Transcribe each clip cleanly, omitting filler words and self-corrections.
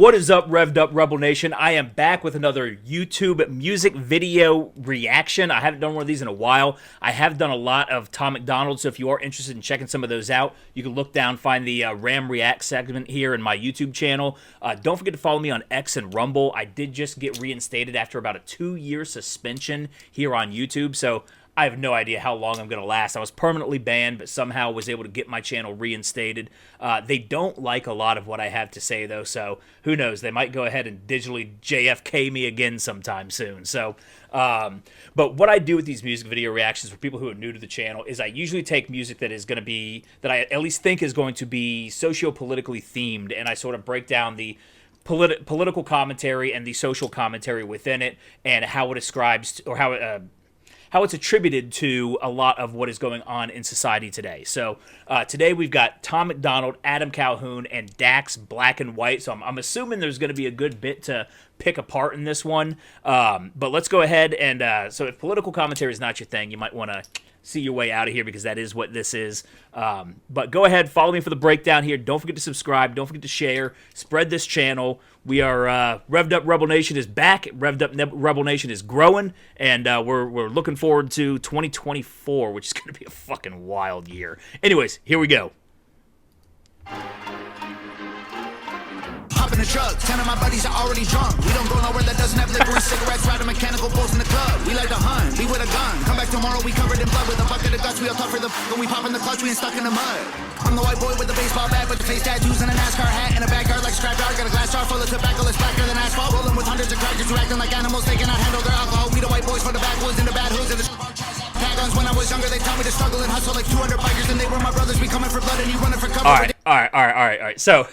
What is up, Revved Up Rebel Nation? I am back with another YouTube music video reaction. I haven't done one of these in a while. I have done a lot of Tom MacDonald, so if you are interested in checking some of those out, you can look down, find the Ram React segment here in my YouTube channel. Don't forget to follow me on X and Rumble. I did just get reinstated after about a 2-year suspension here on YouTube, so I have no idea how long I'm going to last. I was permanently banned, but somehow was able to get my channel reinstated. They don't like a lot of what I have to say, though, so who knows? They might go ahead and digitally JFK me again sometime soon. So, but what I do with these music video reactions for people who are new to the channel is I usually take music that is going to be, that I at least think is going to be socio-politically themed, and I sort of break down the political commentary and the social commentary within it, and how it ascribes, or how it's attributed to a lot of what is going on in society today. So today we've got Tom MacDonald, Adam Calhoun, and Dax Black and White. So I'm assuming there's going to be a good bit to pick apart in this one. But let's go ahead and, so if political commentary is not your thing, you might want to see your way out of here because that is what this is. But go ahead, follow me for the breakdown here. Don't forget to subscribe. Don't forget to share. Spread this channel. We are, Revved Up Rebel Nation is back. Revved Up Rebel Nation is growing. And we're looking forward to 2024, which is going to be a fucking wild year. Anyways, here we go. In the truck, 10 of my buddies are already drunk. We don't go nowhere that doesn't have liquor and cigarettes, riding mechanical bulls in the club. We like to hunt, be with a gun. Come back tomorrow, we covered in blood with a bucket of guts. We all tough for the when we pop in the clutch, we ain't stuck in the mud. I'm the white boy with the baseball bat, with the face tattoos and a NASCAR hat. In a backyard like scrapyard, got a glass jar full of tobacco that's blacker than asphalt. Rolling with hundreds of crackers who acting like animals, they cannot handle their alcohol. We the white boys for the backwoods and the bad hoods and the guns. When I was younger, they taught me to struggle and hustle like 200 bikers, and they were my brothers. We coming for blood and you running for cover. All right. So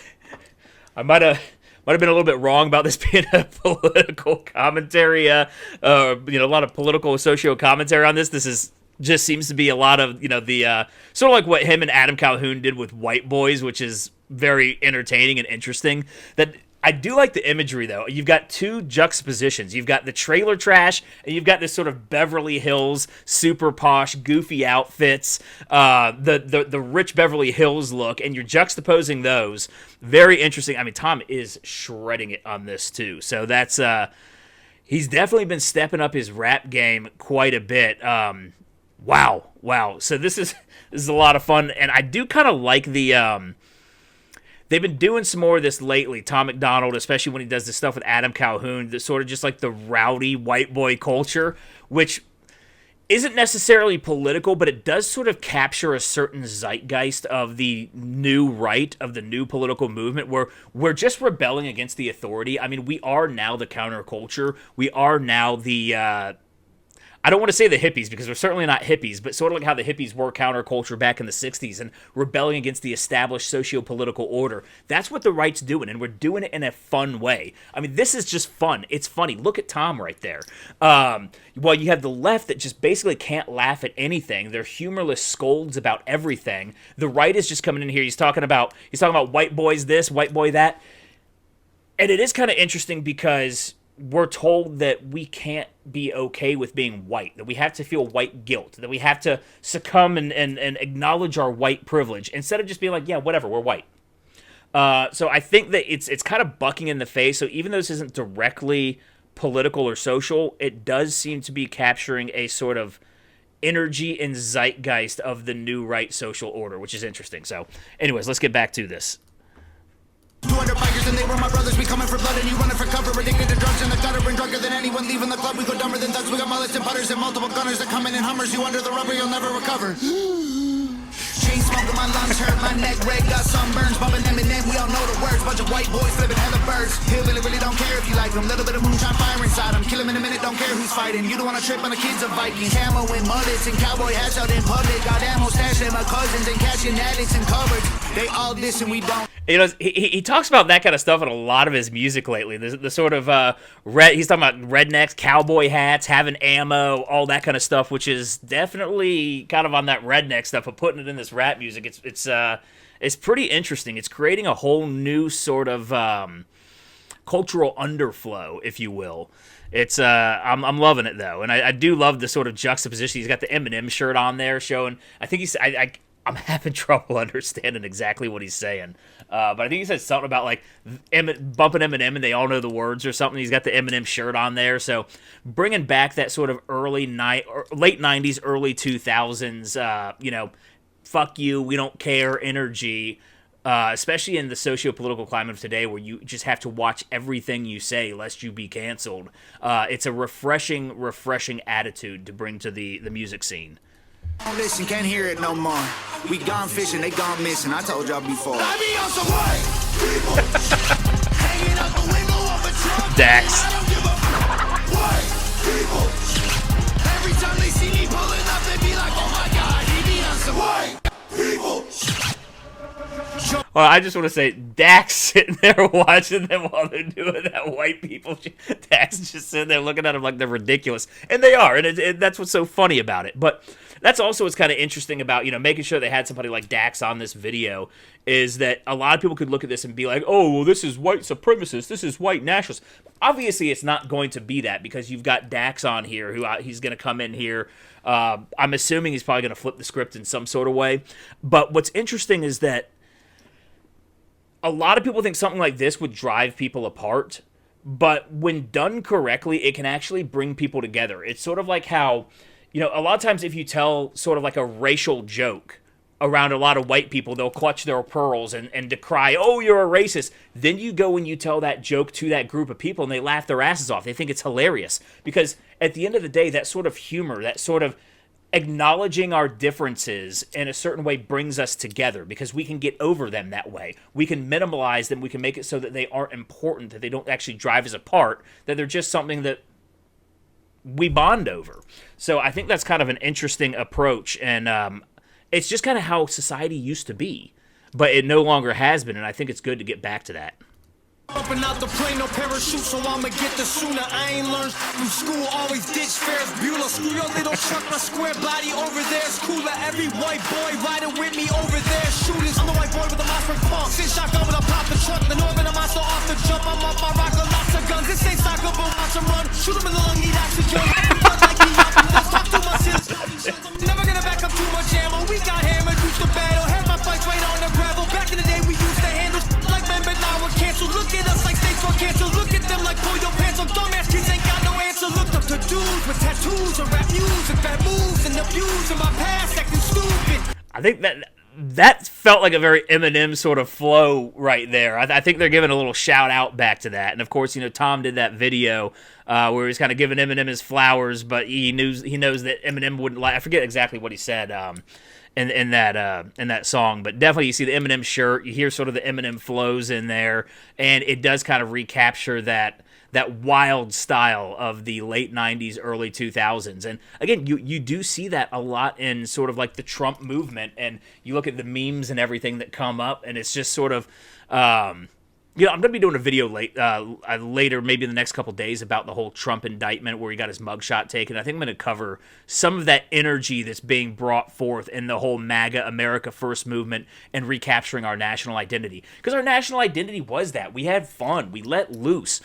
I might have been a little bit wrong about this being a political commentary, a lot of political socio commentary on this. This is just seems to be a lot of, the sort of like what him and Adam Calhoun did with White Boys, which is very entertaining and interesting. That I do like the imagery, though. You've got two juxtapositions. You've got the trailer trash, and you've got this sort of Beverly Hills, super posh, goofy outfits, the rich Beverly Hills look, and you're juxtaposing those. Very interesting. I mean, Tom is shredding it on this, too. So that's, he's definitely been stepping up his rap game quite a bit. Wow. So this is a lot of fun, and I do kind of like the, they've been doing some more of this lately, Tom MacDonald, especially when he does this stuff with Adam Calhoun, the sort of just like the rowdy white boy culture, which isn't necessarily political, but it does sort of capture a certain zeitgeist of the new right, of the new political movement, where we're just rebelling against the authority. I mean, we are now the counterculture. We are now the... I don't want to say the hippies because we're certainly not hippies, but sort of like how the hippies were counterculture back in the 60s and rebelling against the established socio-political order. That's what the right's doing, and we're doing it in a fun way. I mean, this is just fun. It's funny. Look at Tom right there. While you have the left that just basically can't laugh at anything. They're humorless scolds about everything. The right is just coming in here. He's talking about white boys this, white boy that. And it is kind of interesting because we're told that we can't be okay with being white, that we have to feel white guilt, that we have to succumb and acknowledge our white privilege instead of just being like, yeah, whatever, we're white. So I think that it's kind of bucking in the face. So even though this isn't directly political or social, it does seem to be capturing a sort of energy and zeitgeist of the new right social order, which is interesting. So anyways, let's get back to this. 200 bikers and they were my brothers. We coming for blood and you running for cover. Addicted to drugs in the gutter and drunker than anyone leaving the club. We go dumber than thugs. We got mullets and putters and multiple gunners that come in Hummers. You under the rubber, you'll never recover. Chain smoking, my lungs hurt, my neck red, got sunburns. Bumping Eminem, we all know the words. Bunch of white boys flipping hella birds. Hillbilly really don't care if you like them. Little bit of moonshine fire inside them. Kill him in a minute, don't care who's fighting. You don't wanna trip on the kids of Vikings. Camo and mullets and cowboy hats out in public. Got ammo stashed in my cousins and catching addicts and cupboards. They all diss and we don't. You know, he talks about that kind of stuff in a lot of his music lately. The sort of he's talking about rednecks, cowboy hats, having ammo, all that kind of stuff, which is definitely kind of on that redneck stuff. But putting it in this rap music, it's pretty interesting. It's creating a whole new sort of cultural underflow, if you will. It's I'm loving it though, and I do love the sort of juxtaposition. He's got the Eminem shirt on there, showing. I think I'm having trouble understanding exactly what he's saying. But I think he said something about like bumping Eminem and they all know the words or something. He's got the Eminem shirt on there. So bringing back that sort of late 90s, early 2000s, fuck you, we don't care energy. Especially in the socio-political climate of today where you just have to watch everything you say lest you be canceled. It's a refreshing attitude to bring to the music scene. Listen, can't hear it no more. We gone fishing, they gone missing. I told y'all before. Dax. Every time they see me pulling up, they be like, oh my god, he be on some white people. Well, I just want to say, Dax sitting there watching them while they're doing that white people shit. Dax is just sitting there looking at them like they're ridiculous. And they are, and that's what's so funny about it. But that's also what's kind of interesting about, making sure they had somebody like Dax on this video, is that a lot of people could look at this and be like, oh, well, this is white supremacist, this is white nationalist. Obviously, it's not going to be that because you've got Dax on here, who he's going to come in here. I'm assuming he's probably going to flip the script in some sort of way. But what's interesting is that a lot of people think something like this would drive people apart, but when done correctly, it can actually bring people together. It's sort of like how, a lot of times if you tell sort of like a racial joke around a lot of white people, they'll clutch their pearls and decry, oh, you're a racist. Then you go and you tell that joke to that group of people and they laugh their asses off. They think it's hilarious because at the end of the day, that sort of humor, that sort of acknowledging our differences in a certain way brings us together because we can get over them that way. We can minimalize them. We can make it so that they aren't important, that they don't actually drive us apart, that they're just something that we bond over. So I think that's kind of an interesting approach, and it's just kind of how society used to be, but it no longer has been, and I think it's good to get back to that. Open out the plane, no parachute, so I'ma get the sooner. I ain't learned from school, always ditch Ferris Bueller. Screw your little truck, my square body over there's cooler. Every white boy riding with me over there, shooters. I'm the white boy with the monster pump. Sit shotgun when I pop the truck. The Northern, I'm also off the jump. I'm off my rocker, lots of guns. This ain't soccer, but watch them run. Shoot them in the lung, need oxygen. Like he hopping, let's talk too much shit. Never gonna back up too much ammo. We got hammered, used to battle. Had my fights right on the gravel. Back in the day, we used to handle like men, but now we're canceled. Look at us like states for cancer. Look at them like pull your pants on. Dumbass kids ain't got no answer. Looked up to dudes with tattoos and rap music, bad moves and abuse in my past acting stupid. I think that felt like a very Eminem sort of flow right there. I think they're giving a little shout out back to that. And of course, Tom did that video where he was kind of giving Eminem his flowers, but he knows that Eminem wouldn't like. I forget exactly what he said in that song, but definitely you see the Eminem shirt. You hear sort of the Eminem flows in there, and it does kind of recapture that wild style of the late 90s, early 2000s. And again, you do see that a lot in sort of like the Trump movement, and you look at the memes and everything that come up, and it's just sort of, I'm going to be doing a video later, maybe in the next couple days, about the whole Trump indictment where he got his mugshot taken. I think I'm going to cover some of that energy that's being brought forth in the whole MAGA America First movement and recapturing our national identity. Because our national identity was that. We had fun. We let loose.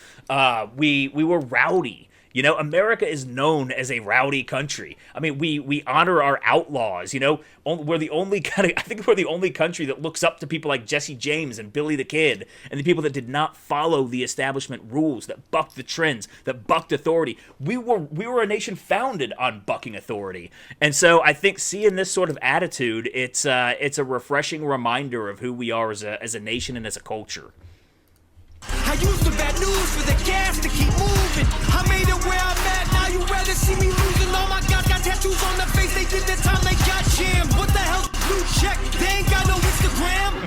We were rowdy. America is known as a rowdy country. I mean, we honor our outlaws. We're the only I think we're the only country that looks up to people like Jesse James and Billy the Kid and the people that did not follow the establishment rules, that bucked the trends, that bucked authority. We were a nation founded on bucking authority, and so I think seeing this sort of attitude, it's a refreshing reminder of who we are as a nation and as a culture. I used the bad news for the gas to keep moving. I made it where I'm at, now you rather see me losing. All my guys got tattoos on their face, they did the time they got jammed. What the hell, blue check, they ain't got no Instagram.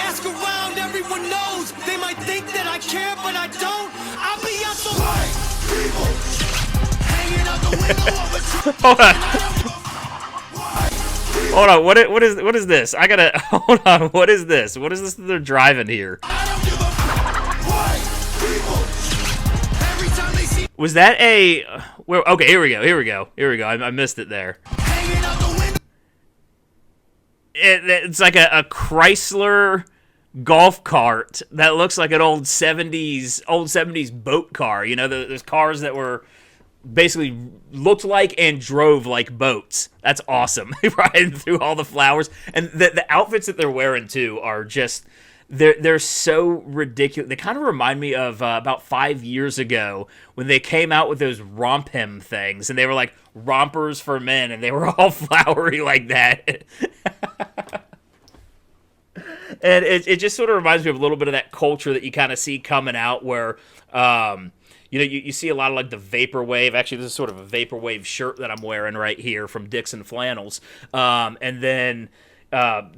Ask around, everyone knows. They might think that I care, but I don't. I'll be out some white people hanging out the window of a truck. Hold on, what is this? I gotta, hold on, what is this? What is this that they're driving here? Was that a... Okay, here we go. I missed it there. It's like a Chrysler golf cart that looks like an old 70s boat car. Those cars that were basically looked like and drove like boats. That's awesome. Riding through all the flowers. And the outfits that they're wearing, too, are just... They're so ridiculous. They kind of remind me of about 5 years ago when they came out with those romp him things, and they were like rompers for men, and they were all flowery like that. And it just sort of reminds me of a little bit of that culture that you kind of see coming out where, you see a lot of like the vaporwave. Actually, this is sort of a vaporwave shirt that I'm wearing right here from Dixon Flannels. And then...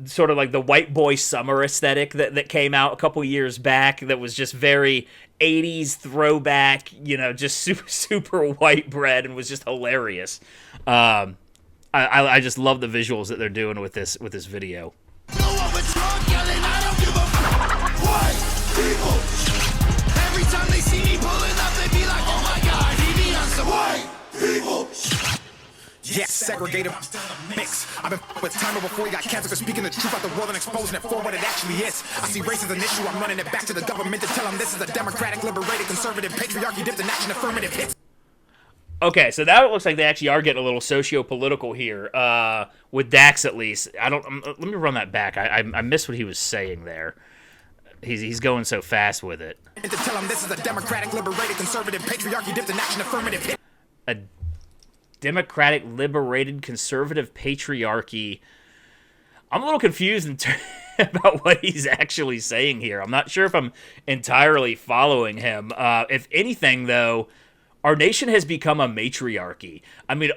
sort of like the white boy summer aesthetic that came out a couple years back that was just very 80s throwback, just super white bread and was just hilarious. I just love the visuals that they're doing with this video. Every time they see me pulling up, they be like, oh my god, he be on some white people. Yes, segregated mix. I've been with time before you got cancer for speaking the truth about the world and exposing it for what it actually is. I see race as an issue. I'm running it back to the government to tell them this is a democratic, liberated, conservative, patriarchy dipped in action, affirmative hits. Okay, so now it looks like they actually are getting a little socio-political here, with Dax at least. Let me run that back. I missed what he was saying there. He's going so fast with it. And to tell them this is a democratic, liberated, conservative, patriarchy dipped in action, affirmative hits. A democratic, liberated, conservative patriarchy. I'm a little confused about what he's actually saying here. I'm not sure if I'm entirely following him. If anything, though, our nation has become a matriarchy. I mean,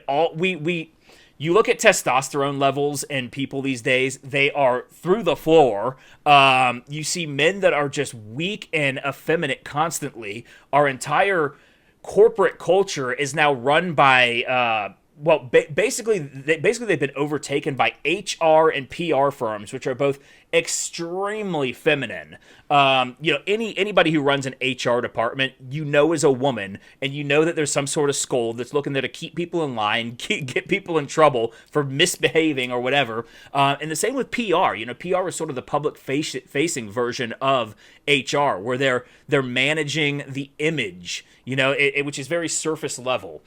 you look at testosterone levels in people these days, they are through the floor. You see men that are just weak and effeminate constantly. Our entire corporate culture is now run by basically they've been overtaken by HR and PR firms, which are both extremely feminine. Anybody who runs an HR department, is a woman, and that there's some sort of scold that's looking there to keep people in line, get people in trouble for misbehaving or whatever. And the same with PR. PR is sort of the public facing version of HR, where they're managing the image, which is very surface level,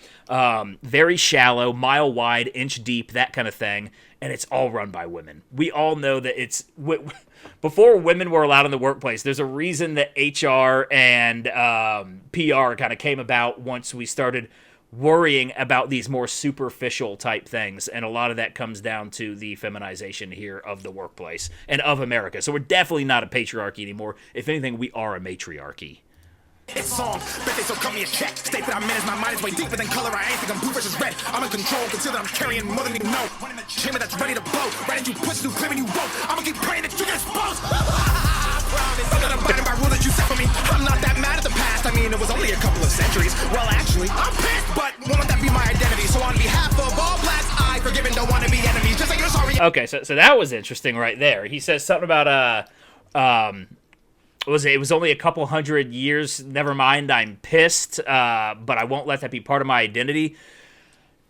very shallow, mile wide, inch deep, that kind of thing. And it's all run by women. We all know that before women were allowed in the workplace, there's a reason that HR and PR kind of came about once we started worrying about these more superficial type things. And a lot of that comes down to the feminization here of the workplace and of America. So we're definitely not a patriarchy anymore. If anything, we are a matriarchy. It's song, bet they still cut me a check. State that I'm in, my mind is way deeper than color. I ain't think I'm blue versus red. I'm in control, consider I'm carrying more than you know. Chamber that's ready to blow. Right as you push through, clear and you won't. I'ma keep praying that you get exposed. I'm not abiding by rule that you set for me. I'm not that mad at the past. I mean, it was only a couple of centuries. Well, actually, I'm pissed, but won't let that be my identity. So on behalf of all blacks, I forgive and don't want to be enemies. Just like you're sorry. Okay, so that was interesting right there. He says something about it was only a couple hundred years, never mind, I'm pissed, but I won't let that be part of my identity.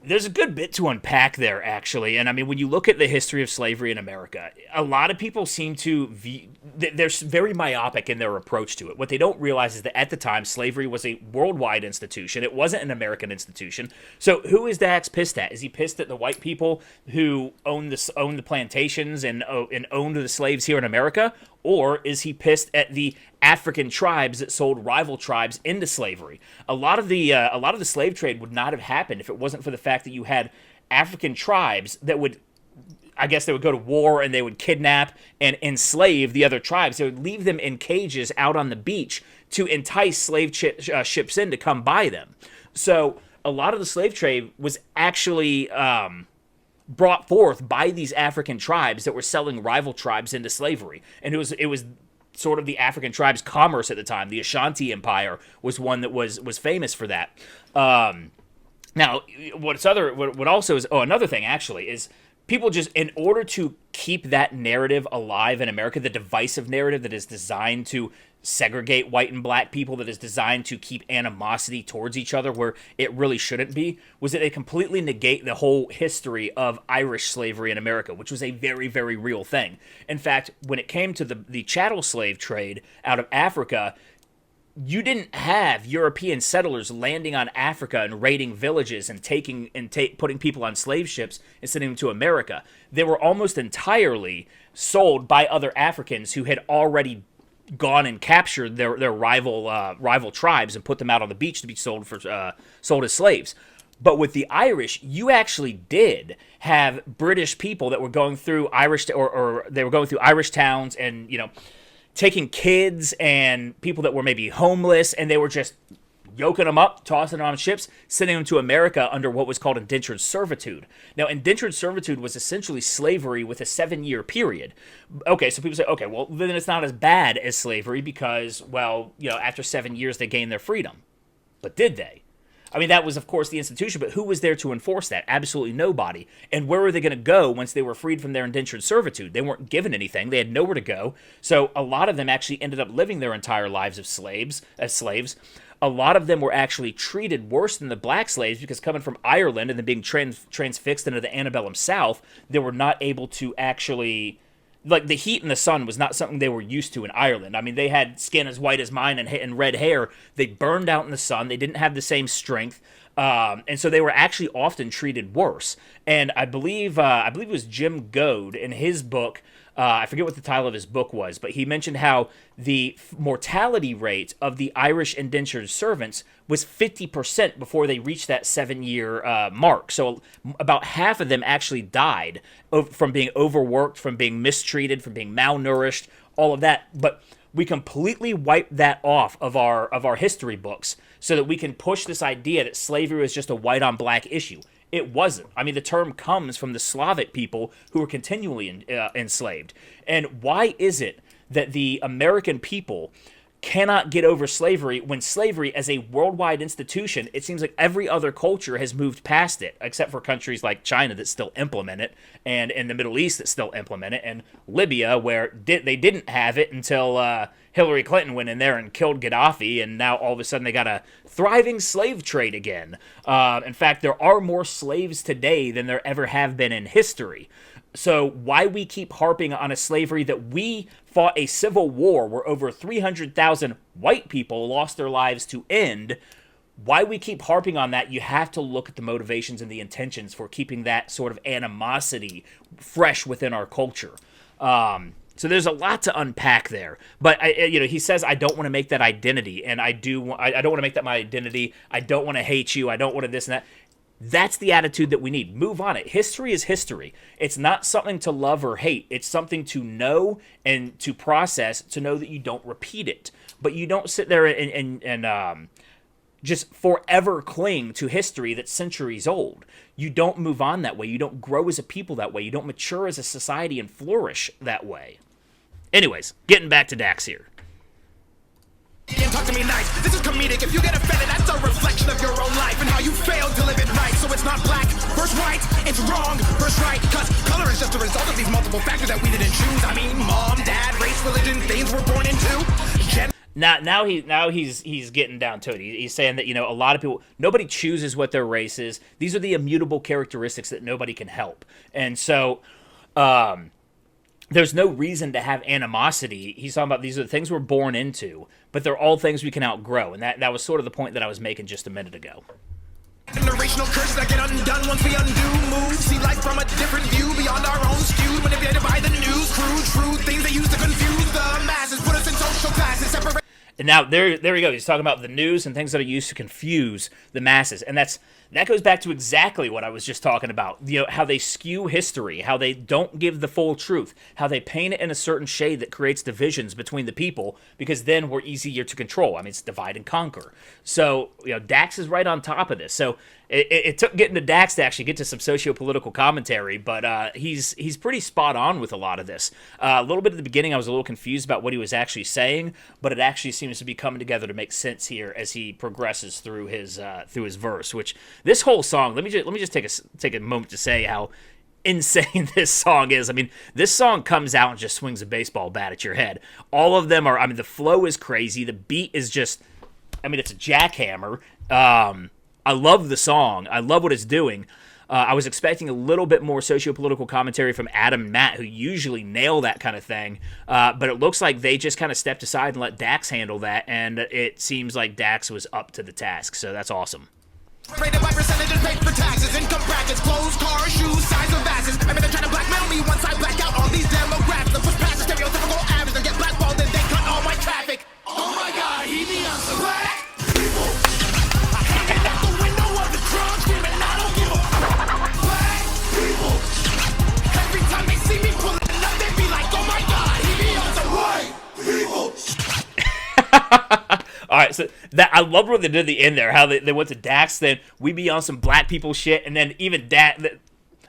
There's a good bit to unpack there, actually. And I mean, when you look at the history of slavery in America, a lot of people seem to they're very myopic in their approach to it. What they don't realize is that at the time, slavery was a worldwide institution. It wasn't an American institution. So who is Dax pissed at? Is he pissed at the white people who owned the plantations and owned the slaves here in America? Or is he pissed at the African tribes that sold rival tribes into slavery? A lot of the slave trade would not have happened if it wasn't for the fact that you had African tribes that would, I guess they would go to war and they would kidnap and enslave the other tribes. They would leave them in cages out on the beach to entice slave ships in to come buy them. So a lot of the slave trade was actually brought forth by these African tribes that were selling rival tribes into slavery. And it was sort of the African tribes' commerce at the time. The Ashanti Empire was one that was famous for that. Now, another thing actually is people just, in order to keep that narrative alive in America, the divisive narrative that is designed to segregate white and black people, that is designed to keep animosity towards each other where it really shouldn't be, was that they completely negate the whole history of Irish slavery in America, which was a very, very real thing. In fact, when it came to the chattel slave trade out of Africa, you didn't have European settlers landing on Africa and raiding villages and putting people on slave ships and sending them to America. They were almost entirely sold by other Africans who had already gone and captured their rival tribes and put them out on the beach to be sold as slaves. But with the Irish, you actually did have British people that were going through Irish or they were going through Irish towns and taking kids and people that were maybe homeless, and they were just yoking them up, tossing them on ships, sending them to America under what was called indentured servitude. Now, indentured servitude was essentially slavery with a 7-year period. Okay, so people say, okay, well, then it's not as bad as slavery because, well, after 7 years they gained their freedom. But did they? I mean, that was, of course, the institution, but who was there to enforce that? Absolutely nobody. And where were they going to go once they were freed from their indentured servitude? They weren't given anything. They had nowhere to go. So a lot of them actually ended up living their entire lives as slaves. A lot of them were actually treated worse than the black slaves because coming from Ireland and then being transfixed into the antebellum South, they were not able to actually... Like, the heat and the sun was not something they were used to in Ireland. I mean, they had skin as white as mine and red hair. They burned out in the sun. They didn't have the same strength. And so they were actually often treated worse. And I believe it was Jim Goad in his book, I forget what the title of his book was, but he mentioned how the mortality rate of the Irish indentured servants was 50% before they reached that 7-year mark. So about half of them actually died from being overworked, from being mistreated, from being malnourished, all of that. But we completely wiped that off of our history books so that we can push this idea that slavery was just a white on black issue. It wasn't. I mean, the term comes from the Slavic people who were continually enslaved. And why is it that the American people cannot get over slavery when slavery, as a worldwide institution, it seems like every other culture has moved past it, except for countries like China that still implement it, and in the Middle East that still implement it, and Libya, where they didn't have it until Hillary Clinton went in there and killed Gaddafi, and now all of a sudden they got a thriving slave trade again. In fact, there are more slaves today than there ever have been in history. So why we keep harping on a slavery that we fought a civil war where over 300,000 white people lost their lives to end, why we keep harping on that, you have to look at the motivations and the intentions for keeping that sort of animosity fresh within our culture. So there's a lot to unpack there. But he says, I don't want to make that identity, and I don't want to make that my identity. I don't want to hate you. I don't want to this and that. That's the attitude that we need. Move on it. History is history. It's not something to love or hate. It's something to know and to process, to know that you don't repeat it. But you don't sit there and just forever cling to history that's centuries old. You don't move on that way. You don't grow as a people that way. You don't mature as a society and flourish that way. Anyways, getting back to Dax here. Talk to me nice. This is comedic. If you get offended, that's a reflection of your own life and how you failed to live it right. So it's not black versus white, it's wrong versus right. Cause color is just a result of these multiple factors that we didn't choose. I mean, mom, dad, race, religion, things we're born into. Now he's getting down to it. He's saying that a lot of people, nobody chooses what their race is. These are the immutable characteristics that nobody can help, and so there's no reason to have animosity. He's talking about these are the things we're born into, but they're all things we can outgrow, and that was sort of the point that I was making just a minute ago. Generational curses that get undone once we undo moves. See life from a different view, beyond our own skewed, manipulated by the news. Crude things they use to confuse the masses, put us in social classes, separate. And now there we go. He's talking about the news and things that are used to confuse the masses, and that goes back to exactly what I was just talking about. How they skew history, how they don't give the full truth, how they paint it in a certain shade that creates divisions between the people, because then we're easier to control. I mean, it's divide and conquer. So, Dax is right on top of this. So it took getting to Dax to actually get to some socio-political commentary, but he's pretty spot on with a lot of this. A little bit at the beginning, I was a little confused about what he was actually saying, but it actually seems to be coming together to make sense here as he progresses through his verse. Which this whole song, let me just take a moment to say how insane this song is. I mean, this song comes out and just swings a baseball bat at your head. All of them are. I mean, the flow is crazy. The beat is just. I mean, it's a jackhammer. I love the song. I love what it's doing. I was expecting a little bit more socio-political commentary from Adam and Matt, who usually nail that kind of thing, but it looks like they just kind of stepped aside and let Dax handle that, and it seems like Dax was up to the task, so that's awesome. Rated by percentages, paid for taxes, income brackets, clothes, cars, shoes, size of asses. Maybe they're trying to blackmail me once I black out all these demographics. The push past the stereotypical average and get blackballed and they cut all my traffic. Oh my God, he be on some black people. Hanging out the window of the trunk, screaming, I don't give a black people. Every time they see me pulling up, they be like, oh my God, he be on some white people. All right, so that I loved what they did at the end there, how they went to Dax, then we be on some black people shit, and then even Dax,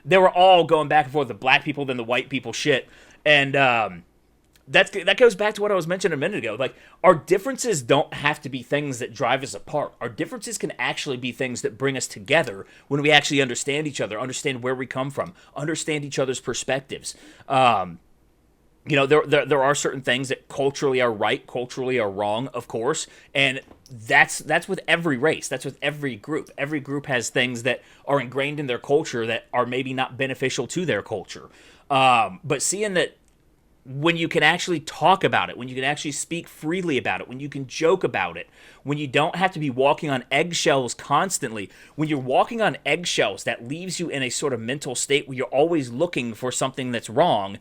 they were all going back and forth, the black people, then the white people shit, and that goes back to what I was mentioning a minute ago. Like, our differences don't have to be things that drive us apart. Our differences can actually be things that bring us together when we actually understand each other, understand where we come from, understand each other's perspectives. You know, there are certain things that culturally are right, culturally are wrong, of course, and that's with every race. That's with every group. Every group has things that are ingrained in their culture that are maybe not beneficial to their culture. But seeing that when you can actually talk about it, when you can actually speak freely about it, when you can joke about it, when you don't have to be walking on eggshells constantly, when you're walking on eggshells, that leaves you in a sort of mental state where you're always looking for something that's wrong.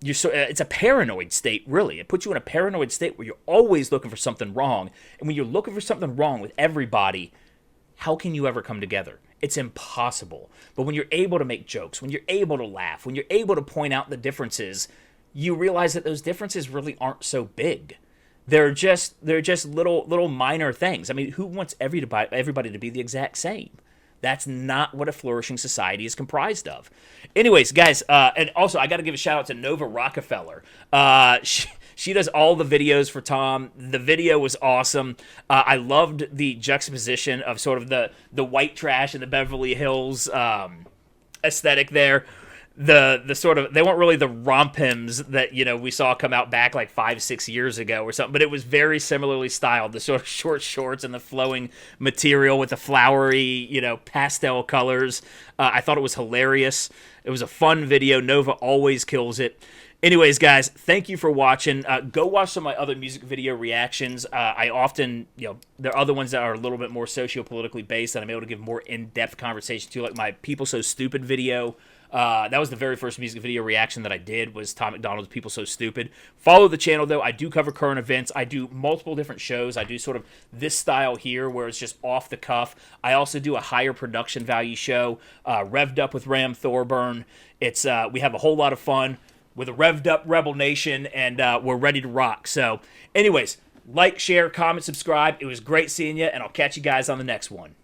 It's a paranoid state, really. It puts you in a paranoid state where you're always looking for something wrong. And when you're looking for something wrong with everybody, how can you ever come together? It's impossible. But when you're able to make jokes, when you're able to laugh, when you're able to point out the differences, you realize that those differences really aren't so big. They're just little minor things. I mean, who wants everybody to be the exact same? That's not what a flourishing society is comprised of. Anyways, guys, and also I got to give a shout out to Nova Rockefeller. She does all the videos for Tom. The video was awesome. I loved the juxtaposition of sort of the white trash and the Beverly Hills aesthetic there. The sort of, they weren't really the rompims that, you know, we saw come out back like 5-6 years ago or something, but it was very similarly styled, the sort of short shorts and the flowing material with the flowery, you know, pastel colors. I thought it was hilarious. It was a fun video. Nova always kills it. Anyways, guys, thank you for watching. Go watch some of my other music video reactions. I often, you know, there are other ones that are a little bit more socio-politically based that I'm able to give more in-depth conversation to, like my People So Stupid video. That was the very first music video reaction that I did, was Tom MacDonald's People So Stupid. Follow the channel, though. I do cover current events. I do multiple different shows. I do sort of this style here where it's just off the cuff. I also do a higher production value show, Revved Up with Ram Thorburn. It's we have a whole lot of fun with a revved up Rebel Nation, and we're ready to rock. So anyways, like, share, comment, subscribe. It was great seeing you, and I'll catch you guys on the next one.